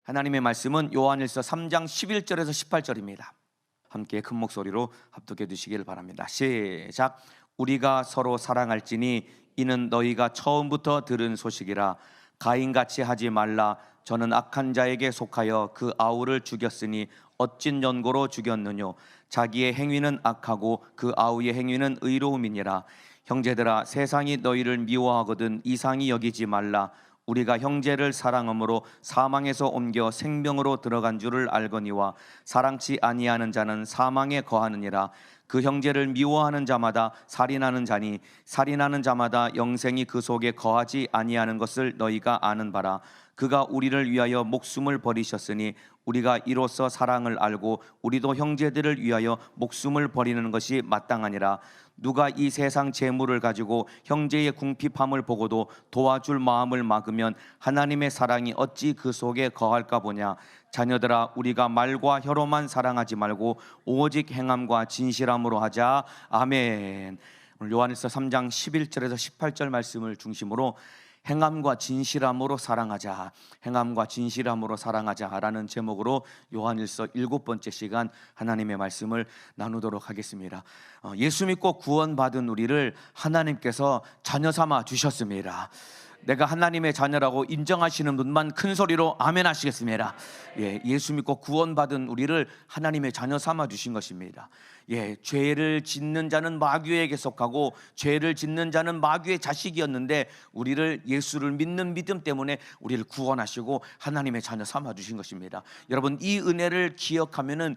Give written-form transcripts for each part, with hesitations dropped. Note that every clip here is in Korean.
하나님의 말씀은 요한일서 3장 11절에서 18절입니다. 함께 큰 목소리로 합독해 주시길 바랍니다. 시작. 우리가 서로 사랑할지니 이는 너희가 처음부터 들은 소식이라. 가인같이 하지 말라. 저는 악한 자에게 속하여 그 아우를 죽였으니 어찐 연고로 죽였느뇨. 자기의 행위는 악하고 그 아우의 행위는 의로움이니라. 형제들아, 세상이 너희를 미워하거든 이상히 여기지 말라. 우리가 형제를 사랑함으로 사망에서 옮겨 생명으로 들어간 줄을 알거니와 사랑치 아니하는 자는 사망에 거하느니라. 그 형제를 미워하는 자마다 살인하는 자니 살인하는 자마다 영생이 그 속에 거하지 아니하는 것을 너희가 아는 바라. 그가 우리를 위하여 목숨을 버리셨으니 우리가 이로써 사랑을 알고 우리도 형제들을 위하여 목숨을 버리는 것이 마땅하니라. 누가 이 세상 재물을 가지고 형제의 궁핍함을 보고도 도와줄 마음을 막으면 하나님의 사랑이 어찌 그 속에 거할까 보냐. 자녀들아, 우리가 말과 혀로만 사랑하지 말고 오직 행함과 진실함으로 하자. 아멘. 오늘 요한일서 3장 11절에서 18절 말씀을 중심으로 행함과 진실함으로 사랑하자, 행함과 진실함으로 사랑하자라는 제목으로 요한일서 7번째 시간 하나님의 말씀을 나누도록 하겠습니다. 예수 믿고 구원받은 우리를 하나님께서 자녀 삼아 주셨습니다. 내가 하나님의 자녀라고 인정하시는 분만 큰 소리로 아멘 하시겠습니다. 예수 믿고 구원받은 우리를 하나님의 자녀 삼아 주신 것입니다. 죄를 짓는 자는 마귀에게 속하고 죄를 짓는 자는 마귀의 자식이었는데 우리를 예수를 믿는 믿음 때문에 우리를 구원하시고 하나님의 자녀 삼아 주신 것입니다. 여러분, 이 은혜를 기억하면은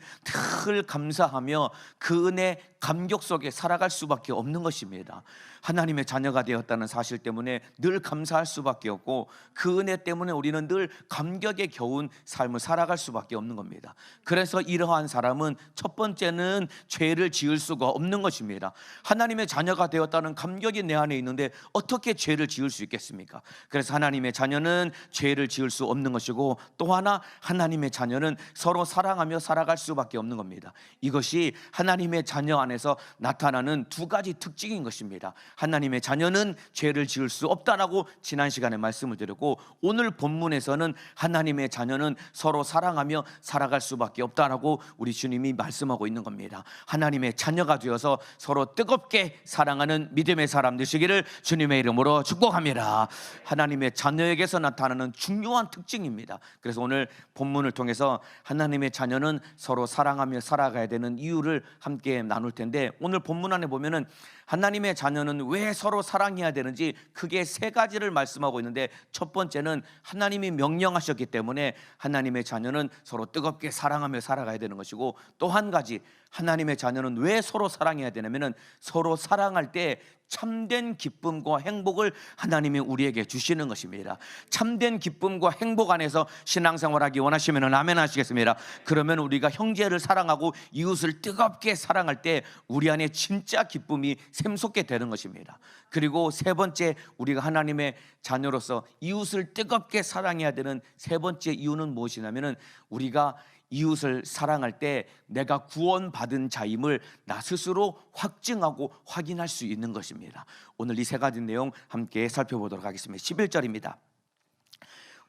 늘 감사하며 그 은혜 감격 속에 살아갈 수밖에 없는 것입니다. 하나님의 자녀가 되었다는 사실 때문에 늘 감사할 수밖에 없고 그 은혜 때문에 우리는 늘 감격에 겨운 삶을 살아갈 수밖에 없는 겁니다. 그래서 이러한 사람은 첫 번째는 죄를 지을 수가 없는 것입니다. 하나님의 자녀가 되었다는 감격이 내 안에 있는데 어떻게 죄를 지을 수 있겠습니까? 그래서 하나님의 자녀는 죄를 지을 수 없는 것이고, 또 하나 하나님의 자녀는 서로 사랑하며 살아갈 수밖에 없는 겁니다. 이것이 하나님의 자녀 안에서 나타나는 두 가지 특징인 것입니다. 하나님의 자녀는 죄를 지을 수 없다라고 지난 시간에 말씀을 드렸고, 오늘 본문에서는 하나님의 자녀는 서로 사랑하며 살아갈 수밖에 없다라고 우리 주님이 말씀하고 있는 겁니다. 하나님의 자녀가 되어서 서로 뜨겁게 사랑하는 믿음의 사람 되시기를 주님의 이름으로 축복합니다. 하나님의 자녀에게서 나타나는 중요한 특징입니다. 그래서 오늘 본문을 통해서 하나님의 자녀는 서로 사랑하며 살아가야 되는 이유를 함께 나눌 텐데, 오늘 본문 안에 보면은 하나님의 자녀는 왜 서로 사랑해야 되는지 크게 세 가지를 말씀하고 있는데, 첫 번째는 하나님이 명령하셨기 때문에 하나님의 자녀는 서로 뜨겁게 사랑하며 살아가야 되는 것이고, 또 한 가지 하나님의 자녀는 왜 서로 사랑해야 되냐면은 서로 사랑할 때 참된 기쁨과 행복을 하나님이 우리에게 주시는 것입니다. 참된 기쁨과 행복 안에서 신앙생활하기 원하시면 아멘 하시겠습니다. 그러면 우리가 형제를 사랑하고 이웃을 뜨겁게 사랑할 때 우리 안에 진짜 기쁨이 샘솟게 되는 것입니다. 그리고 세 번째, 우리가 하나님의 자녀로서 이웃을 뜨겁게 사랑해야 되는 세 번째 이유는 무엇이냐면은 우리가 이웃을 사랑할 때 내가 구원받은 자임을 나 스스로 확증하고 확인할 수 있는 것입니다. 오늘 이 세 가지 내용 함께 살펴보도록 하겠습니다. 11절입니다.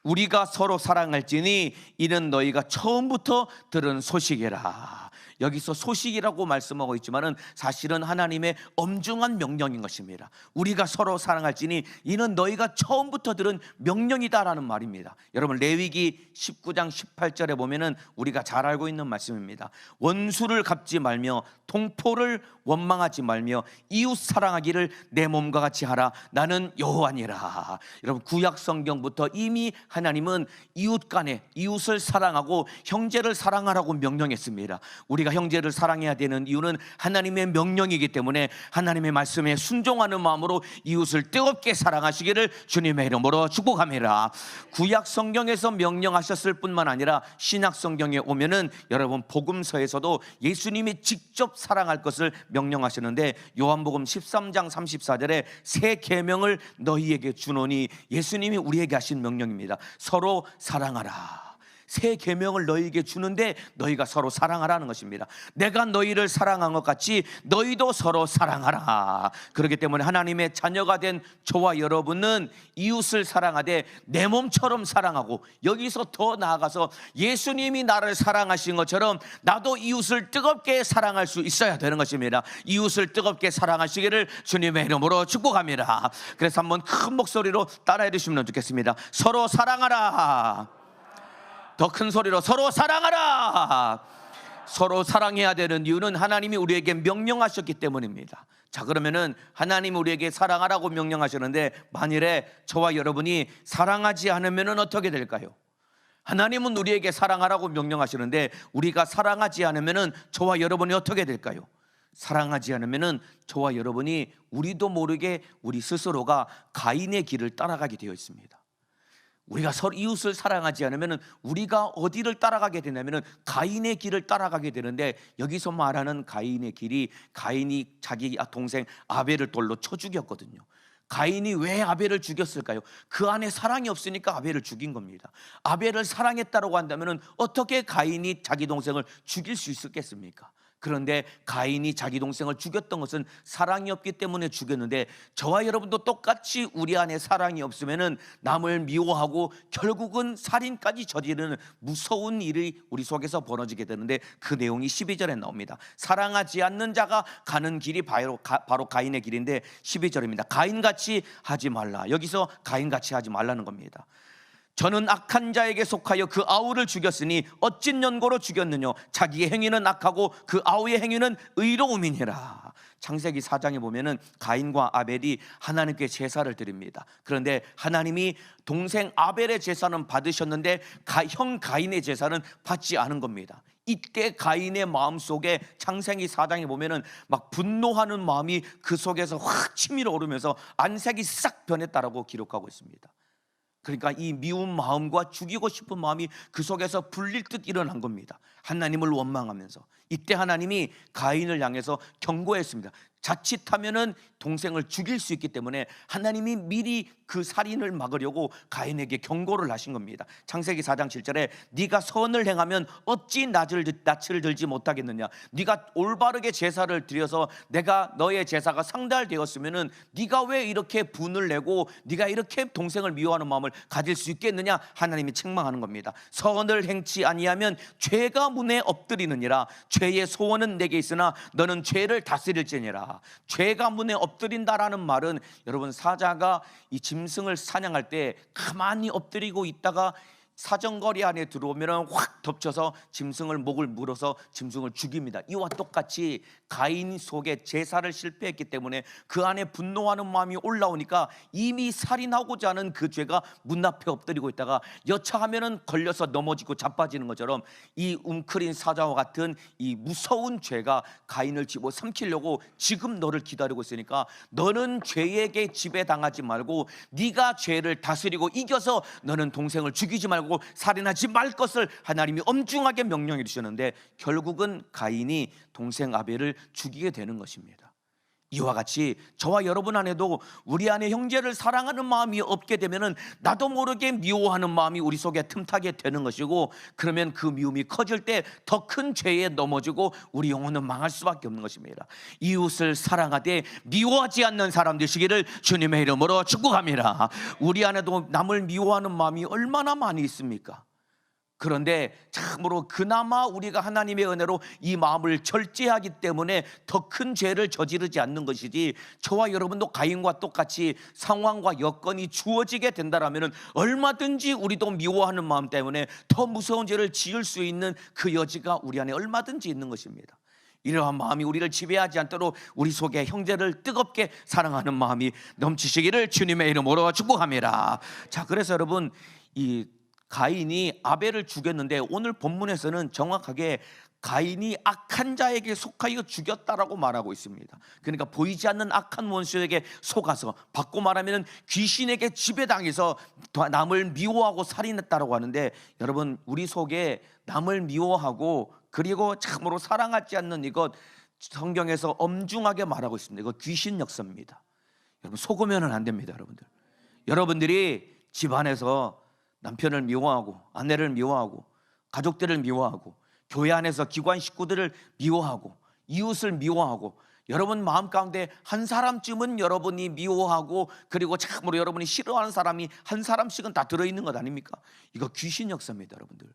우리가 서로 사랑할지니 이는 너희가 처음부터 들은 소식이라. 여기서 소식이라고 말씀하고 있지만은 사실은 하나님의 엄중한 명령인 것입니다. 우리가 서로 사랑할지니 이는 너희가 처음부터 들은 명령이다라는 말입니다. 여러분, 레위기 19장 18절에 보면은 우리가 잘 알고 있는 말씀입니다. 원수를 갚지 말며 동포를 원망하지 말며 이웃 사랑하기를 내 몸과 같이 하라. 나는 여호와니라. 여러분, 구약 성경부터 이미 하나님은 이웃 간에 이웃을 사랑하고 형제를 사랑하라고 명령했습니다. 우리가 형제를 사랑해야 되는 이유는 하나님의 명령이기 때문에 하나님의 말씀에 순종하는 마음으로 이웃을 뜨겁게 사랑하시기를 주님의 이름으로 축복합니다. 구약 성경에서 명령하셨을 뿐만 아니라 신약 성경에 오면은 여러분, 복음서에서도 예수님이 직접 사랑할 것을 명령하시는데, 요한복음 13장 34절에 새 계명을 너희에게 주노니, 예수님이 우리에게 하신 명령입니다. 서로 사랑하라. 새 계명을 너희에게 주는데 너희가 서로 사랑하라는 것입니다. 내가 너희를 사랑한 것 같이 너희도 서로 사랑하라. 그렇기 때문에 하나님의 자녀가 된 저와 여러분은 이웃을 사랑하되 내 몸처럼 사랑하고, 여기서 더 나아가서 예수님이 나를 사랑하신 것처럼 나도 이웃을 뜨겁게 사랑할 수 있어야 되는 것입니다. 이웃을 뜨겁게 사랑하시기를 주님의 이름으로 축복합니다. 그래서 한번 큰 목소리로 따라해 주시면 좋겠습니다. 서로 사랑하라. 더 큰 소리로 서로 사랑하라. 서로 사랑해야 되는 이유는 하나님이 우리에게 명령하셨기 때문입니다. 자, 그러면은 하나님이 우리에게 사랑하라고 명령하셨는데 만일에 저와 여러분이 사랑하지 않으면 어떻게 될까요? 하나님은 우리에게 사랑하라고 명령하시는데 우리가 사랑하지 않으면 저와 여러분이 어떻게 될까요? 사랑하지 않으면 저와 여러분이 우리도 모르게 우리 스스로가 가인의 길을 따라가게 되어 있습니다. 우리가 서로 이웃을 사랑하지 않으면 우리가 어디를 따라가게 되냐면 가인의 길을 따라가게 되는데, 여기서 말하는 가인의 길이, 가인이 자기 동생 아벨을 돌로 쳐 죽였거든요. 가인이 왜 아벨을 죽였을까요? 그 안에 사랑이 없으니까 아벨을 죽인 겁니다. 아벨을 사랑했다고 한다면 어떻게 가인이 자기 동생을 죽일 수 있었겠습니까? 그런데 가인이 자기 동생을 죽였던 것은 사랑이 없기 때문에 죽였는데, 저와 여러분도 똑같이 우리 안에 사랑이 없으면 남을 미워하고 결국은 살인까지 저지르는 무서운 일이 우리 속에서 벌어지게 되는데, 그 내용이 12절에 나옵니다. 사랑하지 않는 자가 가는 길이 바로 가인의 길인데 12절입니다. 가인같이 하지 말라. 여기서 가인같이 하지 말라는 겁니다. 저는 악한 자에게 속하여 그 아우를 죽였으니 어찐 연고로 죽였느냐. 자기의 행위는 악하고 그 아우의 행위는 의로움이니라. 창세기 4장에 보면은 가인과 아벨이 하나님께 제사를 드립니다. 그런데 하나님이 동생 아벨의 제사는 받으셨는데 형 가인의 제사는 받지 않은 겁니다. 이때 가인의 마음속에 창세기 4장에 보면은 막 분노하는 마음이 그 속에서 확 치밀어 오르면서 안색이 싹 변했다라고 기록하고 있습니다. 그러니까 이 미운 마음과 죽이고 싶은 마음이 그 속에서 불릴 듯 일어난 겁니다. 하나님을 원망하면서. 이때 하나님이 가인을 향해서 경고했습니다. 자칫하면은 동생을 죽일 수 있기 때문에 하나님이 미리 그 살인을 막으려고 가인에게 경고를 하신 겁니다. 창세기 4장 7절에 네가 선을 행하면 어찌 낯을 들지 못하겠느냐. 네가 올바르게 제사를 드려서 내가 너의 제사가 상달되었으면은 네가 왜 이렇게 분을 내고 네가 이렇게 동생을 미워하는 마음을 가질 수 있겠느냐. 하나님이 책망하는 겁니다. 선을 행치 아니하면 죄가 문에 엎드리느니라. 죄의 소원은 내게 있으나 너는 죄를 다스릴지니라. 죄가 문에 엎드린다라는 말은, 여러분 사자가 이 짐승을 사냥할 때 가만히 엎드리고 있다가 사정거리 안에 들어오면 확 덮쳐서 짐승을 목을 물어서 짐승을 죽입니다. 이와 똑같이 가인 속에 제사를 실패했기 때문에 그 안에 분노하는 마음이 올라오니까 이미 살인하고자 하는 그 죄가 문 앞에 엎드리고 있다가 여차하면은 걸려서 넘어지고 자빠지는 것처럼 이 웅크린 사자와 같은 이 무서운 죄가 가인을 집어삼키려고 지금 너를 기다리고 있으니까 너는 죄에게 지배당하지 말고 네가 죄를 다스리고 이겨서 너는 동생을 죽이지 말고 살인하지 말 것을 하나님이 엄중하게 명령해 주셨는데, 결국은 가인이 동생 아벨을 죽이게 되는 것입니다. 이와 같이 저와 여러분 안에도 우리 안에 형제를 사랑하는 마음이 없게 되면은 나도 모르게 미워하는 마음이 우리 속에 틈타게 되는 것이고, 그러면 그 미움이 커질 때 더 큰 죄에 넘어지고 우리 영혼은 망할 수밖에 없는 것입니다. 이웃을 사랑하되 미워하지 않는 사람 되시기를 주님의 이름으로 축복합니다. 우리 안에도 남을 미워하는 마음이 얼마나 많이 있습니까? 그런데 참으로 그나마 우리가 하나님의 은혜로 이 마음을 절제하기 때문에 더 큰 죄를 저지르지 않는 것이지, 저와 여러분도 가인과 똑같이 상황과 여건이 주어지게 된다라면 얼마든지 우리도 미워하는 마음 때문에 더 무서운 죄를 지을 수 있는 그 여지가 우리 안에 얼마든지 있는 것입니다. 이러한 마음이 우리를 지배하지 않도록 우리 속에 형제를 뜨겁게 사랑하는 마음이 넘치시기를 주님의 이름으로 축복합니다. 자, 그래서 여러분, 이 가인이 아벨을 죽였는데 오늘 본문에서는 정확하게 가인이 악한 자에게 속하여 죽였다라고 말하고 있습니다. 그러니까 보이지 않는 악한 원수에게 속아서, 바꿔 말하면 귀신에게 지배당해서 남을 미워하고 살인했다라고 하는데, 여러분 우리 속에 남을 미워하고 그리고 참으로 사랑하지 않는 이것 성경에서 엄중하게 말하고 있습니다. 이거 귀신 역사입니다. 여러분 속으면 안 됩니다. 여러분들이 집안에서 남편을 미워하고 아내를 미워하고 가족들을 미워하고 교회 안에서 기관 식구들을 미워하고 이웃을 미워하고 여러분 마음 가운데 한 사람쯤은 여러분이 미워하고 그리고 참으로 여러분이 싫어하는 사람이 한 사람씩은 다 들어있는 것 아닙니까? 이거 귀신 역사입니다, 여러분들.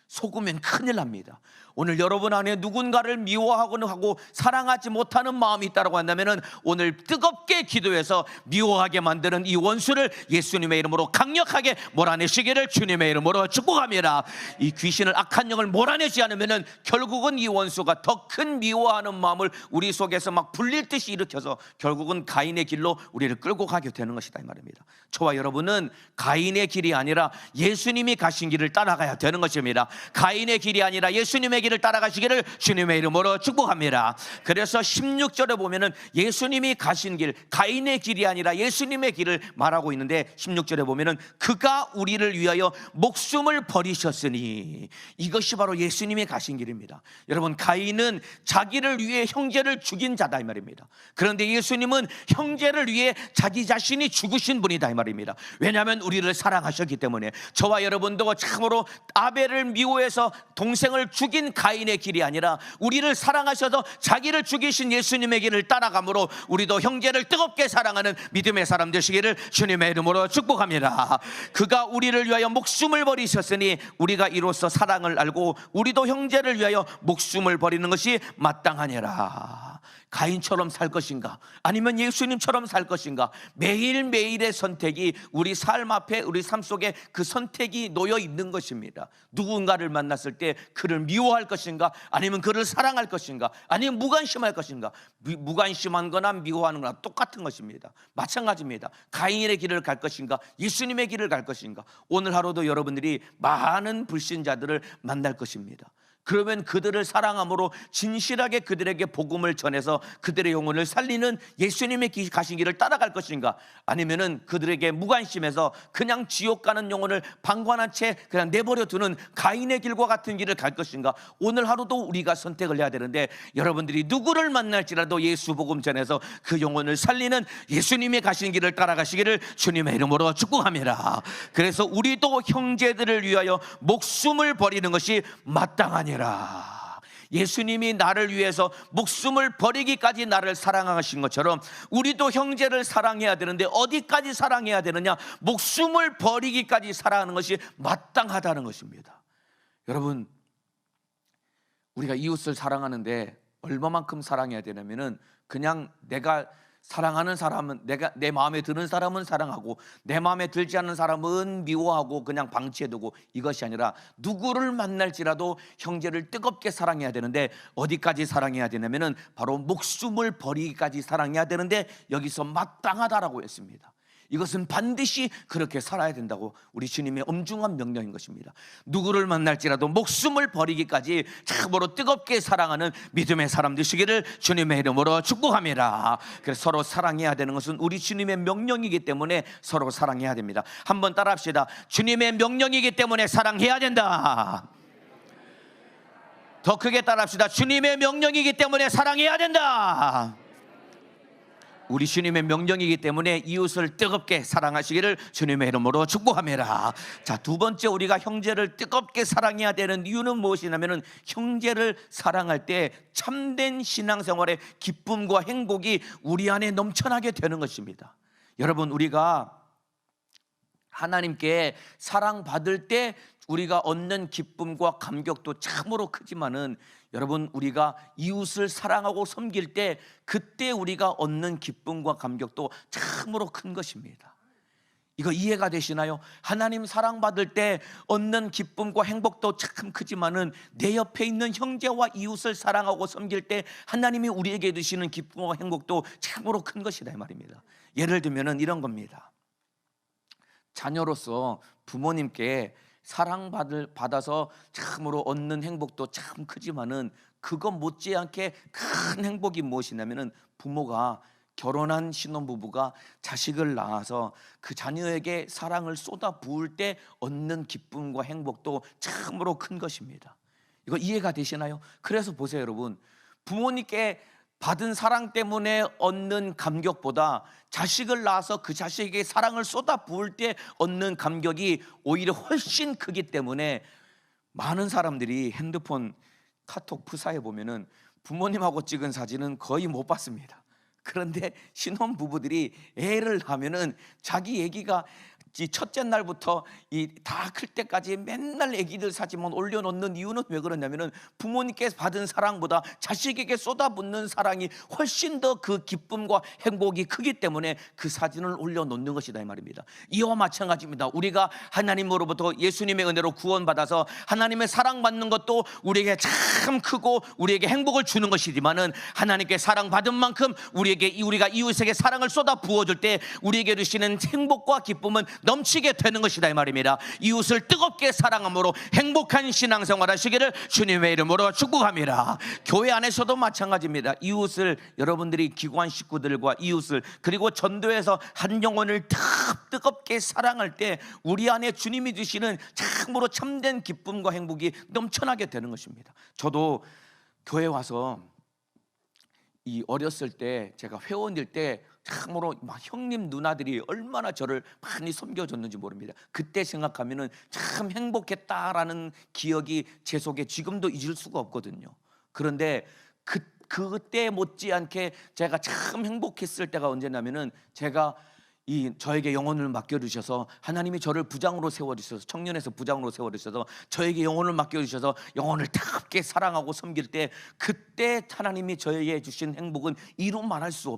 속으면 큰일 납니다. 오늘 여러분 안에 누군가를 미워하고는 하고 사랑하지 못하는 마음이 있다고 한다면 오늘 뜨겁게 기도해서 미워하게 만드는 이 원수를 예수님의 이름으로 강력하게 몰아내시기를 주님의 이름으로 축복합니다. 이 귀신을, 악한 영을 몰아내지 않으면 결국은 이 원수가 더 큰 미워하는 마음을 우리 속에서 막 불릴 듯이 일으켜서 결국은 가인의 길로 우리를 끌고 가게 되는 것이다 이 말입니다. 저와 여러분은 가인의 길이 아니라 예수님이 가신 길을 따라가야 되는 것입니다. 가인의 길이 아니라 예수님의 길을 따라가시기를 주님의 이름으로 축복합니다. 그래서 16절에 보면은 예수님이 가신 길, 가인의 길이 아니라 예수님의 길을 말하고 있는데 16절에 보면은 그가 우리를 위하여 목숨을 버리셨으니, 이것이 바로 예수님이 가신 길입니다. 여러분, 가인은 자기를 위해 형제를 죽인 자다 이 말입니다. 그런데 예수님은 형제를 위해 자기 자신이 죽으신 분이다 이 말입니다. 왜냐하면 우리를 사랑하셨기 때문에. 저와 여러분도 참으로 아벨을 미워해서 동생을 죽인 가인의 길이 아니라 우리를 사랑하셔서 자기를 죽이신 예수님의 길을 따라가므로 우리도 형제를 뜨겁게 사랑하는 믿음의 사람 되시기를 주님의 이름으로 축복합니다. 그가 우리를 위하여 목숨을 버리셨으니 우리가 이로써 사랑을 알고 우리도 형제를 위하여 목숨을 버리는 것이 마땅하니라. 가인처럼 살 것인가 아니면 예수님처럼 살 것인가, 매일매일의 선택이 우리 삶 앞에, 우리 삶 속에 그 선택이 놓여 있는 것입니다. 누군가를 만났을 때 그를 미워할 것인가 아니면 그를 사랑할 것인가 아니면 무관심할 것인가. 무관심한 거나 미워하는 거나 똑같은 것입니다. 마찬가지입니다. 가인의 길을 갈 것인가 예수님의 길을 갈 것인가. 오늘 하루도 여러분들이 많은 불신자들을 만날 것입니다. 그러면 그들을 사랑함으로 진실하게 그들에게 복음을 전해서 그들의 영혼을 살리는 예수님의 가신 길을 따라갈 것인가, 아니면은 그들에게 무관심해서 그냥 지옥 가는 영혼을 방관한 채 그냥 내버려 두는 가인의 길과 같은 길을 갈 것인가. 오늘 하루도 우리가 선택을 해야 되는데, 여러분들이 누구를 만날지라도 예수 복음 전해서 그 영혼을 살리는 예수님의 가신 길을 따라가시기를 주님의 이름으로 축복합니다. 그래서 우리도 형제들을 위하여 목숨을 버리는 것이 마땅하니라. 예수님이 나를 위해서 목숨을 버리기까지 나를 사랑하신 것처럼 우리도 형제를 사랑해야 되는데 어디까지 사랑해야 되느냐? 목숨을 버리기까지 사랑하는 것이 마땅하다는 것입니다. 여러분, 우리가 이웃을 사랑하는데 얼마만큼 사랑해야 되냐면은 그냥 내가 사랑하는 사람은, 내 마음에 드는 사람은 사랑하고 내 마음에 들지 않는 사람은 미워하고 그냥 방치해두고, 이것이 아니라 누구를 만날지라도 형제를 뜨겁게 사랑해야 되는데 어디까지 사랑해야 되냐면은 바로 목숨을 버리기까지 사랑해야 되는데 여기서 마땅하다라고 했습니다. 이것은 반드시 그렇게 살아야 된다고 우리 주님의 엄중한 명령인 것입니다. 누구를 만날지라도 목숨을 버리기까지 참으로 뜨겁게 사랑하는 믿음의 사람 되시기를 주님의 이름으로 축복합니다. 그래서 서로 사랑해야 되는 것은 우리 주님의 명령이기 때문에 서로 사랑해야 됩니다. 한번 따라합시다. 주님의 명령이기 때문에 사랑해야 된다. 더 크게 따라합시다. 주님의 명령이기 때문에 사랑해야 된다. 우리 주님의 명령이기 때문에 이웃을 뜨겁게 사랑하시기를 주님의 이름으로 축복합니다. 자, 두 번째, 우리가 형제를 뜨겁게 사랑해야 되는 이유는 무엇이냐면은 형제를 사랑할 때 참된 신앙생활의 기쁨과 행복이 우리 안에 넘쳐나게 되는 것입니다. 여러분, 우리가 하나님께 사랑받을 때 우리가 얻는 기쁨과 감격도 참으로 크지만은, 여러분, 우리가 이웃을 사랑하고 섬길 때 그때 우리가 얻는 기쁨과 감격도 참으로 큰 것입니다. 이거 이해가 되시나요? 하나님 사랑받을 때 얻는 기쁨과 행복도 참 크지만은 내 옆에 있는 형제와 이웃을 사랑하고 섬길 때 하나님이 우리에게 주시는 기쁨과 행복도 참으로 큰 것이다 이 말입니다. 예를 들면은 이런 겁니다. 자녀로서 부모님께 사랑받아서 참으로 얻는 행복도 참 크지만은 그것 못지않게 큰 행복이 무엇이냐면은 부모가, 결혼한 신혼부부가 자식을 낳아서 그 자녀에게 사랑을 쏟아 부을 때 얻는 기쁨과 행복도 참으로 큰 것입니다. 이거 이해가 되시나요? 그래서 보세요, 여러분, 부모님께 받은 사랑 때문에 얻는 감격보다 자식을 낳아서 그 자식에게 사랑을 쏟아 부을 때 얻는 감격이 오히려 훨씬 크기 때문에 많은 사람들이 핸드폰 카톡 프사에 보면은 부모님하고 찍은 사진은 거의 못 봤습니다. 그런데 신혼 부부들이 애를 하면은 자기 애기가 이 첫째 날부터 이 다 클 때까지 맨날 애기들 사진만 올려놓는 이유는 왜 그러냐면은 부모님께 받은 사랑보다 자식에게 쏟아붓는 사랑이 훨씬 더 그 기쁨과 행복이 크기 때문에 그 사진을 올려놓는 것이다 이 말입니다. 이와 마찬가지입니다. 우리가 하나님으로부터 예수님의 은혜로 구원받아서 하나님의 사랑받는 것도 우리에게 참 크고 우리에게 행복을 주는 것이지만은 하나님께 사랑받은 만큼 우리가 이웃에게 사랑을 쏟아 부어줄 때 우리에게 주시는 행복과 기쁨은 넘치게 되는 것이다 이 말입니다. 이웃을 뜨겁게 사랑함으로 행복한 신앙생활 하시기를 주님의 이름으로 축복합니다. 교회 안에서도 마찬가지입니다. 이웃을, 여러분들이 기관 식구들과 이웃을, 그리고 전도에서 한 영혼을 뜨겁게 사랑할 때 우리 안에 주님이 주시는 참으로 참된 기쁨과 행복이 넘쳐나게 되는 것입니다. 저도 교회 와서 이 어렸을 때 제가 회원일 때 참으로 막 형님 누나들이 얼마나 저를 많이 섬겨줬는지 모릅니다. 그때 생각하면은 참 행복했다라는 기억이 제 속에 지금도 잊을 수가 없거든요. 그런데 그때 못지않게 제가 참 행복했을 때가 언제냐면은 제가 저에게 영혼을 맡겨주셔서 하나님이 저를 부장으로 세워주셔서, 청년에서 부장으로 세워주셔서 저에게 영혼을 맡겨주셔서 영혼을 뜨겁게 사랑하고 섬길 때, 그때 하나님이 저에게 주신 행복은 이루 말할 수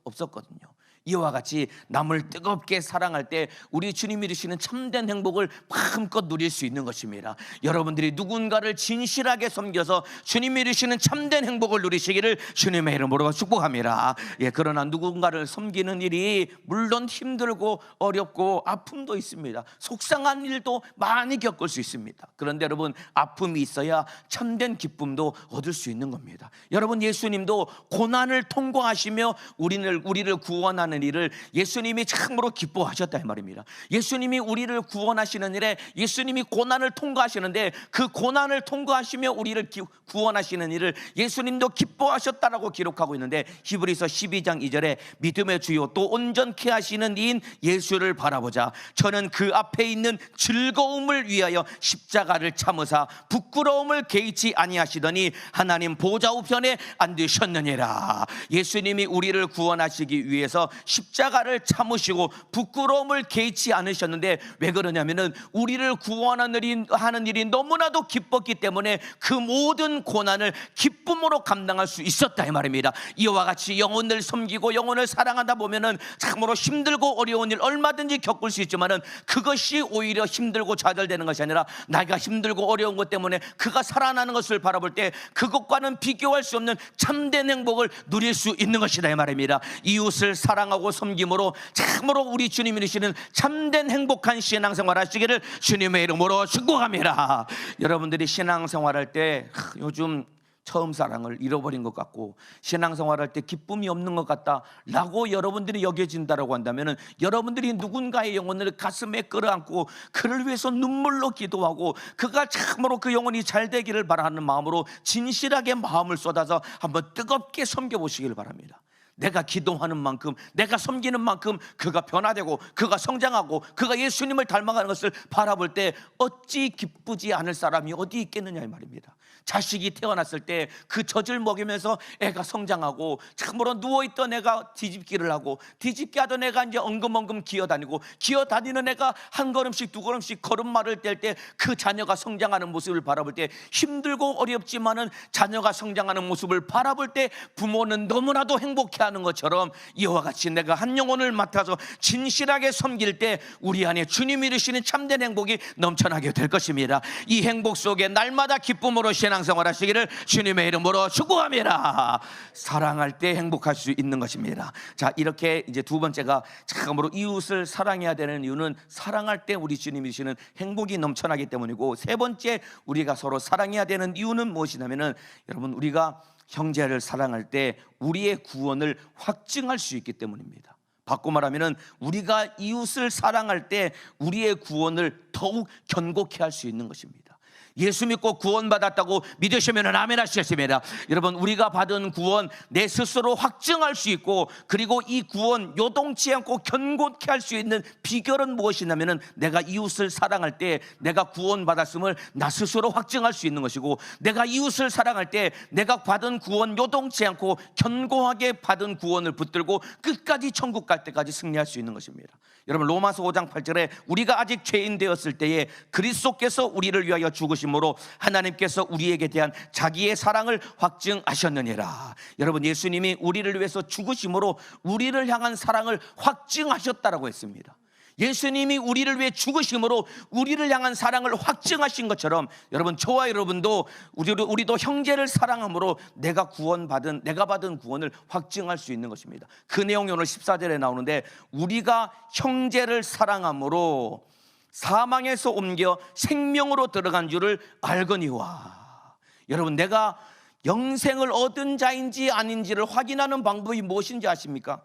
없었거든요. 이와 같이 남을 뜨겁게 사랑할 때 우리 주님이 주시는 참된 행복을 마음껏 누릴 수 있는 것입니다. 여러분들이 누군가를 진실하게 섬겨서 주님이 주시는 참된 행복을 누리시기를 주님의 이름으로 축복합니다. 그러나 누군가를 섬기는 일이 물론 힘들고 어렵고 아픔도 있습니다. 속상한 일도 많이 겪을 수 있습니다. 그런데 여러분, 아픔이 있어야 참된 기쁨도 얻을 수 있는 겁니다. 여러분, 예수님도 고난을 통과하시며 우리를 구원하는 일을 예수님이 참으로 기뻐하셨다 이 말입니다. 예수님이 우리를 구원하시는 일에 예수님이 고난을 통과하시는데, 그 고난을 통과하시며 우리를 구원하시는 일을 예수님도 기뻐하셨다라고 기록하고 있는데, 히브리서 12장 2절에 믿음의 주요 또 온전케 하시는 이인 예수를 바라보자. 저는 그 앞에 있는 즐거움을 위하여 십자가를 참으사 부끄러움을 개의치 아니하시더니 하나님 보좌 우편에 앉으셨느니라. 예수님이 우리를 구원하시기 위해서 십자가를 참으시고 부끄러움을 개의치 않으셨는데, 왜 그러냐면은 우리를 구원하는 일이 너무나도 기뻤기 때문에 그 모든 고난을 기쁨으로 감당할 수 있었다 이 말입니다. 이와 같이 영혼을 섬기고 영혼을 사랑하다 보면은 참으로 힘들고 어려운 일 얼마든지 겪을 수 있지만은 그것이 오히려 힘들고 좌절되는 것이 아니라 내가 힘들고 어려운 것 때문에 그가 살아나는 것을 바라볼 때 그것과는 비교할 수 없는 참된 행복을 누릴 수 있는 것이다 이 말입니다. 이웃을 사랑하고 섬김으로 참으로 우리 주님이 주시는 참된 행복한 신앙생활 하시기를 주님의 이름으로 축복합니다. 여러분들이 신앙생활할 때 요즘 처음 사랑을 잃어버린 것 같고 신앙생활할 때 기쁨이 없는 것 같다라고 여러분들이 여겨진다라고 한다면, 여러분들이 누군가의 영혼을 가슴에 끌어안고 그를 위해서 눈물로 기도하고 그가 참으로 그 영혼이 잘 되기를 바라는 마음으로 진실하게 마음을 쏟아서 한번 뜨겁게 섬겨보시길 바랍니다. 내가 기도하는 만큼, 내가 섬기는 만큼 그가 변화되고 그가 성장하고 그가 예수님을 닮아가는 것을 바라볼 때 어찌 기쁘지 않을 사람이 어디 있겠느냐 이 말입니다. 자식이 태어났을 때 그 젖을 먹이면서 애가 성장하고 참으로 누워있던 애가 뒤집기를 하고 뒤집기 하던 애가 이제 엉금엉금 기어다니는 애가 한 걸음씩 두 걸음씩 걸음마를 뗄 때 그 자녀가 성장하는 모습을 바라볼 때, 힘들고 어렵지만은 자녀가 성장하는 모습을 바라볼 때 부모는 너무나도 행복해하는 것처럼, 이와 같이 내가 한 영혼을 맡아서 진실하게 섬길 때 우리 안에 주님이 주시는 참된 행복이 넘쳐나게 될 것입니다. 이 행복 속에 날마다 기쁨으로 신앙생활 하시기를 주님의 이름으로 축복합니다. 사랑할 때 행복할 수 있는 것입니다. 자, 이렇게 이제 두 번째가 참으로 이웃을 사랑해야 되는 이유는 사랑할 때 우리 주님이 주시는 행복이 넘쳐나기 때문이고, 세 번째 우리가 서로 사랑해야 되는 이유는 무엇이냐면은, 여러분, 우리가 형제를 사랑할 때 우리의 구원을 확증할 수 있기 때문입니다. 바꿔 말하면 우리가 이웃을 사랑할 때 우리의 구원을 더욱 견고케 할 수 있는 것입니다. 예수 믿고 구원받았다고 믿으시면 아멘 하시겠습니다. 여러분, 우리가 받은 구원 내 스스로 확증할 수 있고, 그리고 이 구원 요동치 않고 견고케 할 수 있는 비결은 무엇이냐면 내가 이웃을 사랑할 때 내가 구원받았음을 나 스스로 확증할 수 있는 것이고, 내가 이웃을 사랑할 때 내가 받은 구원 요동치 않고 견고하게 받은 구원을 붙들고 끝까지 천국 갈 때까지 승리할 수 있는 것입니다. 여러분, 로마서 5장 8절에 우리가 아직 죄인 되었을 때에 그리스도께서 우리를 위하여 죽으심으로 하나님께서 우리에게 대한 자기의 사랑을 확증하셨느니라. 여러분, 예수님이 우리를 위해서 죽으심으로 우리를 향한 사랑을 확증하셨다라고 했습니다. 예수님이 우리를 위해 죽으심으로 우리를 향한 사랑을 확증하신 것처럼, 여러분, 저와 여러분도 우리도 형제를 사랑함으로 내가 받은 구원을 확증할 수 있는 것입니다. 그 내용이 오늘 14절에 나오는데, 우리가 형제를 사랑함으로 사망에서 옮겨 생명으로 들어간 줄을 알거니와. 여러분, 내가 영생을 얻은 자인지 아닌지를 확인하는 방법이 무엇인지 아십니까?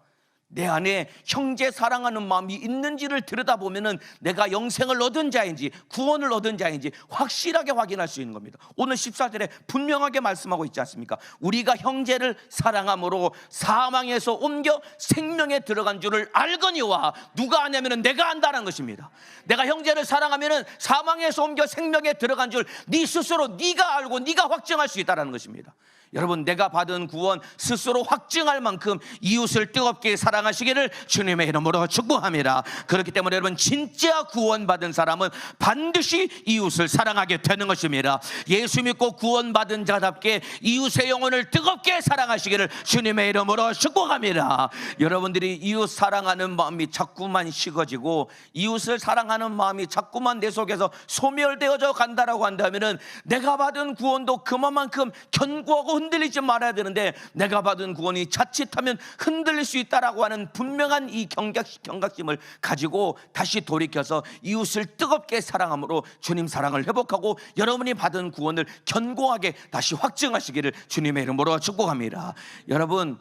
내 안에 형제 사랑하는 마음이 있는지를 들여다보면 내가 영생을 얻은 자인지 구원을 얻은 자인지 확실하게 확인할 수 있는 겁니다. 오늘 14절에 분명하게 말씀하고 있지 않습니까? 우리가 형제를 사랑함으로 사망에서 옮겨 생명에 들어간 줄을 알거니와. 누가 아냐면 내가 안다는 것입니다. 내가 형제를 사랑하면 사망에서 옮겨 생명에 들어간 줄 네 스스로 네가 알고 네가 확증할 수 있다는 것입니다. 여러분, 내가 받은 구원 스스로 확증할 만큼 이웃을 뜨겁게 사랑하시기를 주님의 이름으로 축복합니다. 그렇기 때문에 여러분, 진짜 구원받은 사람은 반드시 이웃을 사랑하게 되는 것입니다. 예수 믿고 구원받은 자답게 이웃의 영혼을 뜨겁게 사랑하시기를 주님의 이름으로 축복합니다. 여러분들이 이웃 사랑하는 마음이 자꾸만 식어지고 이웃을 사랑하는 마음이 자꾸만 내 속에서 소멸되어져 간다라고 한다면 내가 받은 구원도 그만큼 견고하고 흔들리지 말아야 되는데, 내가 받은 구원이 자칫하면 흔들릴 수 있다라고 하는 분명한 이 경각심을 가지고 다시 돌이켜서 이웃을 뜨겁게 사랑함으로 주님 사랑을 회복하고 여러분이 받은 구원을 견고하게 다시 확증하시기를 주님의 이름으로 축복합니다. 여러분,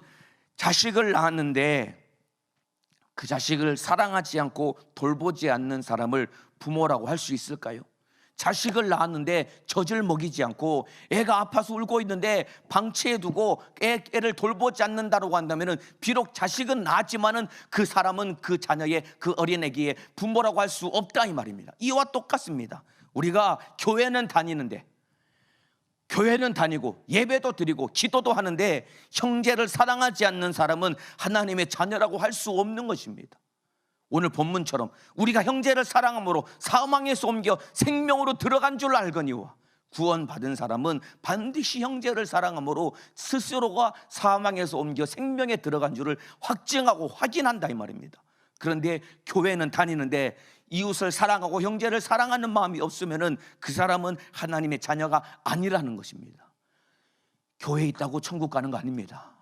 자식을 낳았는데 그 자식을 사랑하지 않고 돌보지 않는 사람을 부모라고 할 수 있을까요? 자식을 낳았는데 젖을 먹이지 않고 애가 아파서 울고 있는데 방치해 두고 애를 돌보지 않는다고 한다면 비록 자식은 낳았지만은 그 사람은 그 자녀의 그 어린애기의 부모라고 할 수 없다 이 말입니다. 이와 똑같습니다. 우리가 교회는 다니고 예배도 드리고 기도도 하는데 형제를 사랑하지 않는 사람은 하나님의 자녀라고 할 수 없는 것입니다. 오늘 본문처럼 우리가 형제를 사랑함으로 사망에서 옮겨 생명으로 들어간 줄 알거니와. 구원받은 사람은 반드시 형제를 사랑함으로 스스로가 사망에서 옮겨 생명에 들어간 줄을 확증하고 확인한다 이 말입니다. 그런데 교회는 다니는데 이웃을 사랑하고 형제를 사랑하는 마음이 없으면 그 사람은 하나님의 자녀가 아니라는 것입니다. 교회에 있다고 천국 가는 거 아닙니다.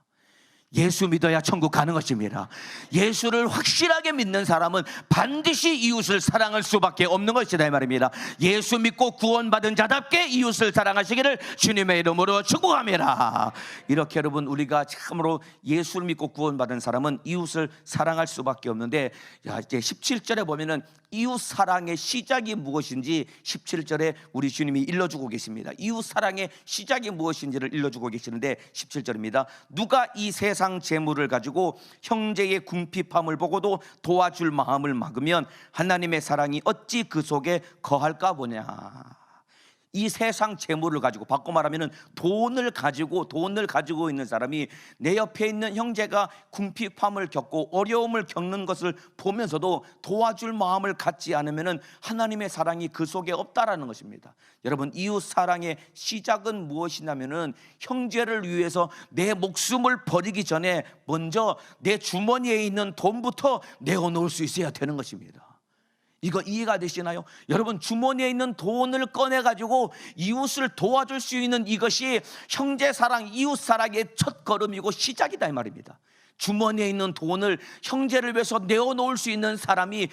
예수 믿어야 천국 가는 것입니다. 예수를 확실하게 믿는 사람은 반드시 이웃을 사랑할 수밖에 없는 것이다 이 말입니다. 예수 믿고 구원받은 자답게 이웃을 사랑하시기를 주님의 이름으로 축복합니다. 이렇게 여러분, 우리가 참으로 예수를 믿고 구원받은 사람은 이웃을 사랑할 수밖에 없는데, 이제 17절에 보면은 이웃 사랑의 시작이 무엇인지 17절에 우리 주님이 일러주고 계십니다. 이웃 사랑의 시작이 무엇인지를 일러주고 계시는데 17절입니다. 누가 이 세상 재물을 가지고 형제의 궁핍함을 보고도 도와줄 마음을 막으면 하나님의 사랑이 어찌 그 속에 거할까 보냐. 이 세상 재물을 가지고, 바꿔 말하면 돈을 가지고 있는 사람이 내 옆에 있는 형제가 궁핍함을 겪고 어려움을 겪는 것을 보면서도 도와줄 마음을 갖지 않으면 하나님의 사랑이 그 속에 없다라는 것입니다. 여러분, 이웃 사랑의 시작은 무엇이냐면 형제를 위해서 내 목숨을 버리기 전에 먼저 내 주머니에 있는 돈부터 내어놓을 수 있어야 되는 것입니다. 이거 이해가 되시나요? 여러분, 주머니에 있는 돈을 꺼내가지고 이웃을 도와줄 수 있는 이것이 형제사랑, 이웃사랑의 첫걸음이고 시작이다 이 말입니다. 주머니에 있는 돈을 형제를 위해서 내어놓을 수 있는 사람이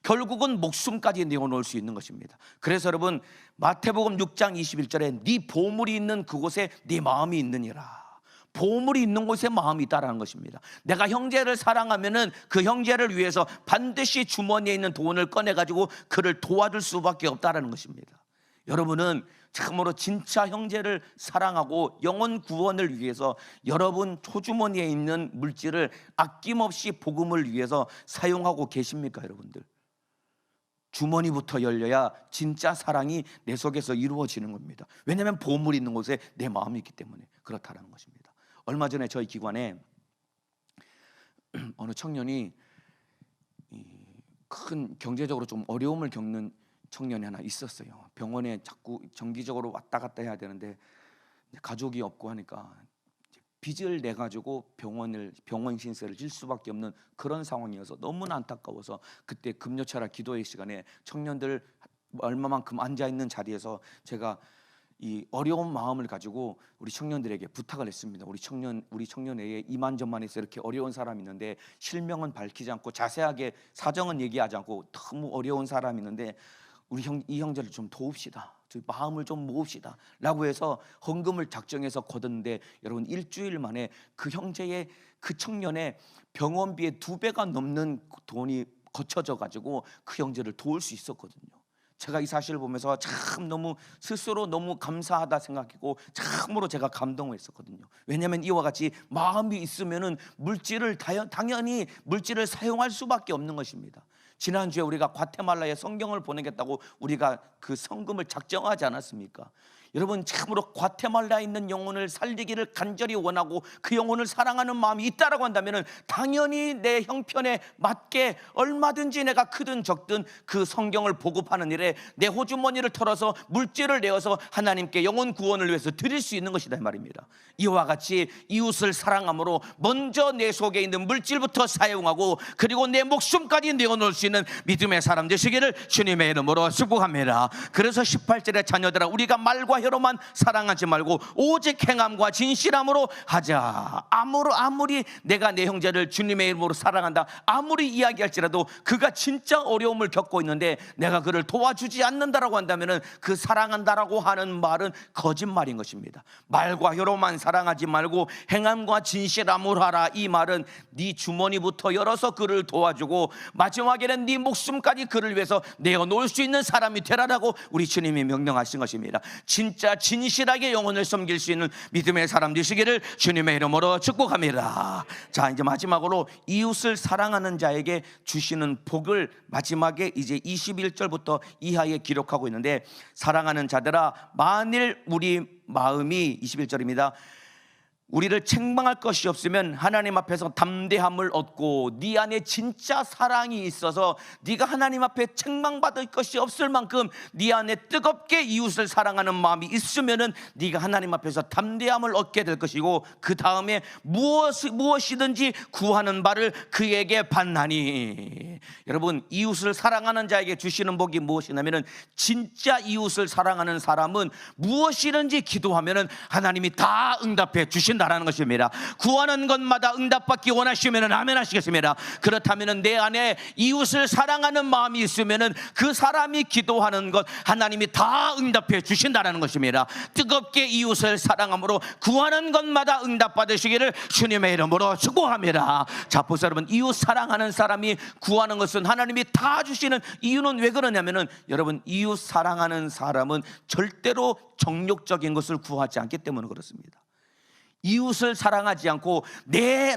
결국은 목숨까지 내어놓을 수 있는 것입니다. 그래서 여러분, 마태복음 6장 21절에 네 보물이 있는 그곳에 네 마음이 있느니라. 보물이 있는 곳에 마음이 있다라는 것입니다. 내가 형제를 사랑하면은 그 형제를 위해서 반드시 주머니에 있는 돈을 꺼내가지고 그를 도와줄 수밖에 없다라는 것입니다. 여러분은 참으로 진짜 형제를 사랑하고 영혼 구원을 위해서 여러분 호주머니에 있는 물질을 아낌없이 복음을 위해서 사용하고 계십니까, 여러분들? 주머니부터 열려야 진짜 사랑이 내 속에서 이루어지는 겁니다. 왜냐하면 보물이 있는 곳에 내 마음이 있기 때문에 그렇다는 것입니다. 얼마 전에 저희 기관에 어느 청년이 큰 경제적으로 좀 어려움을 겪는 청년이 하나 있었어요. 병원에 자꾸 정기적으로 왔다 갔다 해야 되는데 가족이 없고 하니까 빚을 내 가지고 병원 신세를 질 수밖에 없는 그런 상황이어서 너무나 안타까워서 그때 금요철학 기도회 시간에 청년들 얼마만큼 앉아 있는 자리에서 제가 이 어려운 마음을 가지고 우리 청년들에게 부탁을 했습니다. 우리 청년회에 이만저만해서 이렇게 어려운 사람이 있는데 실명은 밝히지 않고 자세하게 사정은 얘기하지 않고 너무 어려운 사람이 있는데 이 형제를 좀 도웁시다, 마음을 좀 모읍시다 라고 해서 헌금을 작정해서 거뒀는데 여러분 일주일 만에 그 형제의 그 청년의 병원비의 2배가 넘는 돈이 거쳐져 가지고 그 형제를 도울 수 있었거든요. 제가 이 사실을 보면서 참 너무 스스로 너무 감사하다 생각했고 참으로 제가 감동했었거든요. 왜냐하면 이와 같이 마음이 있으면은 당연히 물질을 사용할 수밖에 없는 것입니다. 지난주에 우리가 과테말라에 성경을 보내겠다고 우리가 그 성금을 작정하지 않았습니까? 여러분 참으로 과테말라에 있는 영혼을 살리기를 간절히 원하고 그 영혼을 사랑하는 마음이 있다라고 한다면 당연히 내 형편에 맞게 얼마든지 내가 크든 적든 그 성경을 보급하는 일에 내 호주머니를 털어서 물질을 내어서 하나님께 영혼 구원을 위해서 드릴 수 있는 것이다 이 말입니다. 이와 같이 이웃을 사랑함으로 먼저 내 속에 있는 물질부터 사용하고 그리고 내 목숨까지 내어놓을 수 있는 믿음의 사람 되시기를 주님의 이름으로 축복합니다. 그래서 18절에 자녀들아 우리가 말과 혀로만 사랑하지 말고 오직 행함과 진실함으로 하자. 아무리 내가 내 형제를 주님의 이름으로 사랑한다 아무리 이야기할지라도 그가 진짜 어려움을 겪고 있는데 내가 그를 도와주지 않는다라고 한다면 그 사랑한다라고 하는 말은 거짓말인 것입니다. 말과 혀로만 사랑하지 말고 행함과 진실함으로 하라. 이 말은 네 주머니부터 열어서 그를 도와주고 마지막에는 네 목숨까지 그를 위해서 내어놓을 수 있는 사람이 되라라고 우리 주님이 명령하신 것입니다. 진짜 진실하게 영혼을 섬길 수 있는 믿음의 사람 되시기를 주님의 이름으로 축복합니다. 자, 이제 마지막으로 이웃을 사랑하는 자에게 주시는 복을 마지막에 이제 21절부터 이하에 기록하고 있는데 사랑하는 자들아 만일 우리 마음이 21절입니다. 우리를 책망할 것이 없으면 하나님 앞에서 담대함을 얻고 네 안에 진짜 사랑이 있어서 네가 하나님 앞에 책망받을 것이 없을 만큼 네 안에 뜨겁게 이웃을 사랑하는 마음이 있으면은 네가 하나님 앞에서 담대함을 얻게 될 것이고 그 다음에 무엇이든지 구하는 바를 그에게 받나니. 여러분 이웃을 사랑하는 자에게 주시는 복이 무엇이냐면은 진짜 이웃을 사랑하는 사람은 무엇이든지 기도하면은 하나님이 다 응답해 주신다라는 것입니다. 구하는 것마다 응답받기 원하시면 아멘 하시겠습니다. 그렇다면 내 안에 이웃을 사랑하는 마음이 있으면 그 사람이 기도하는 것 하나님이 다 응답해 주신다는 것입니다. 뜨겁게 이웃을 사랑함으로 구하는 것마다 응답받으시기를 주님의 이름으로 축복합니다. 자, 보세요 여러분, 이웃 사랑하는 사람이 구하는 것은 하나님이 다 주시는 이유는 왜 그러냐면은 여러분 이웃 사랑하는 사람은 절대로 정욕적인 것을 구하지 않기 때문에 그렇습니다. 이웃을 사랑하지 않고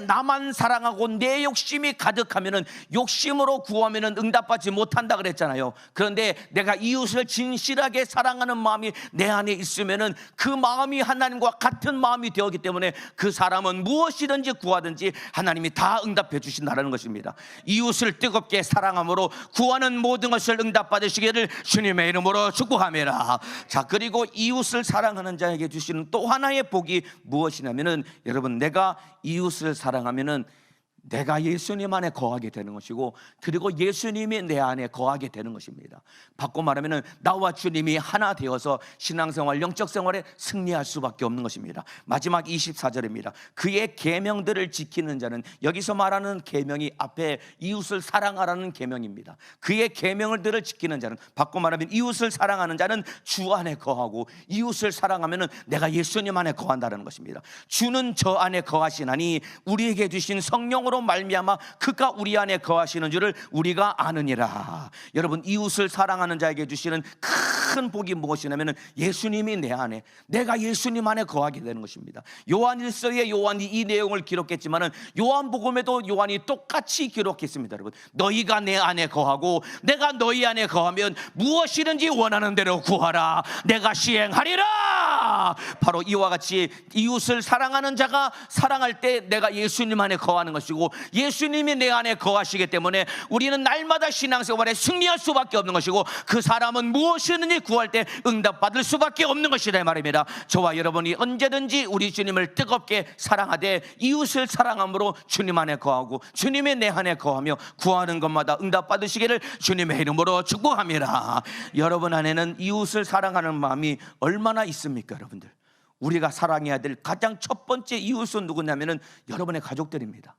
나만 사랑하고 내 욕심이 가득하면은 욕심으로 구하면은 응답받지 못한다 그랬잖아요. 그런데 내가 이웃을 진실하게 사랑하는 마음이 내 안에 있으면은 그 마음이 하나님과 같은 마음이 되었기 때문에 그 사람은 무엇이든지 구하든지 하나님이 다 응답해 주신다는 것입니다. 이웃을 뜨겁게 사랑함으로 구하는 모든 것을 응답받으시기를 주님의 이름으로 축복합니다. 자, 그리고 이웃을 사랑하는 자에게 주시는 또 하나의 복이 무엇이냐면 여러분 내가 이웃을 사랑하면은 내가 예수님 안에 거하게 되는 것이고 그리고 예수님이 내 안에 거하게 되는 것입니다. 바꿔 말하면 나와 주님이 하나 되어서 신앙생활 영적 생활에 승리할 수밖에 없는 것입니다. 마지막 24절입니다. 그의 계명들을 지키는 자는, 여기서 말하는 계명이 앞에 이웃을 사랑하라는 계명입니다. 그의 계명들을 지키는 자는, 바꿔 말하면 이웃을 사랑하는 자는 주 안에 거하고 이웃을 사랑하면 내가 예수님 안에 거한다는 것입니다. 주는 저 안에 거하시나니 우리에게 주신 성령을 사랑으로 말미암아 그가 우리 안에 거하시는 줄을 우리가 아느니라. 여러분, 이웃을 사랑하는 자에게 주시는 큰 복이 무엇이냐면 예수님이 내 안에, 내가 예수님 안에 거하게 되는 것입니다. 요한일서에 요한이 이 내용을 기록했지만은 요한복음에도 요한이 똑같이 기록했습니다. 여러분, 너희가 내 안에 거하고 내가 너희 안에 거하면 무엇이든지 원하는 대로 구하라, 내가 시행하리라. 바로 이와 같이 이웃을 사랑하는 자가 사랑할 때 내가 예수님 안에 거하는 것이고, 예수님이 내 안에 거하시기 때문에 우리는 날마다 신앙생활에 승리할 수밖에 없는 것이고, 그 사람은 무엇이든지 구할 때 응답받을 수밖에 없는 것이다 이 말입니다. 저와 여러분이 언제든지 우리 주님을 뜨겁게 사랑하되 이웃을 사랑함으로 주님 안에 거하고 주님의 내 안에 거하며 구하는 것마다 응답받으시기를 주님의 이름으로 축복합니다. 여러분 안에는 이웃을 사랑하는 마음이 얼마나 있습니까? 여러분들, 우리가 사랑해야 될 가장 첫 번째 이웃은 누구냐면은 여러분의 가족들입니다.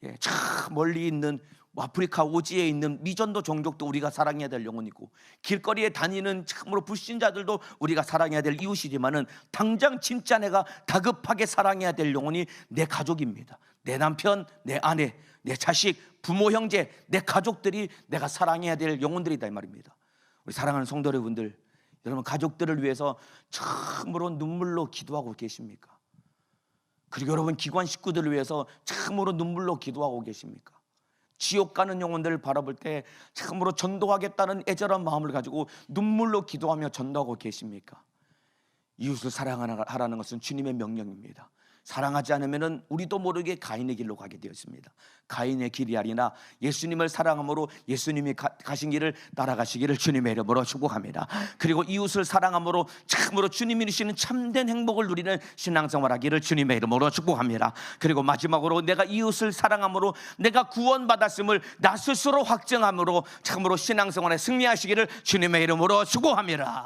예, 저 멀리 있는 아프리카 오지에 있는 미전도 종족도 우리가 사랑해야 될 영혼이고, 길거리에 다니는 참으로 불신자들도 우리가 사랑해야 될 이웃이지만은 당장 진짜 내가 다급하게 사랑해야 될 영혼이 내 가족입니다. 내 남편, 내 아내, 내 자식, 부모, 형제, 내 가족들이 내가 사랑해야 될 영혼들이다 이 말입니다. 우리 사랑하는 성도 여러분들, 여러분 가족들을 위해서 참으로 눈물로 기도하고 계십니까? 그리고 여러분 기관 식구들을 위해서 참으로 눈물로 기도하고 계십니까? 지옥 가는 영혼들을 바라볼 때 참으로 전도하겠다는 애절한 마음을 가지고 눈물로 기도하며 전도하고 계십니까? 이웃을 사랑하라는 것은 주님의 명령입니다. 사랑하지 않으면 우리도 모르게 가인의 길로 가게 되었습니다. 가인의 길이 아니라 예수님을 사랑함으로 예수님이 가신 길을 따라가시기를 주님의 이름으로 축복합니다. 그리고 이웃을 사랑함으로 참으로 주님이 주시는 참된 행복을 누리는 신앙생활하기를 주님의 이름으로 축복합니다. 그리고 마지막으로 내가 이웃을 사랑함으로 내가 구원받았음을 나 스스로 확증함으로 참으로 신앙생활에 승리하시기를 주님의 이름으로 축복합니다.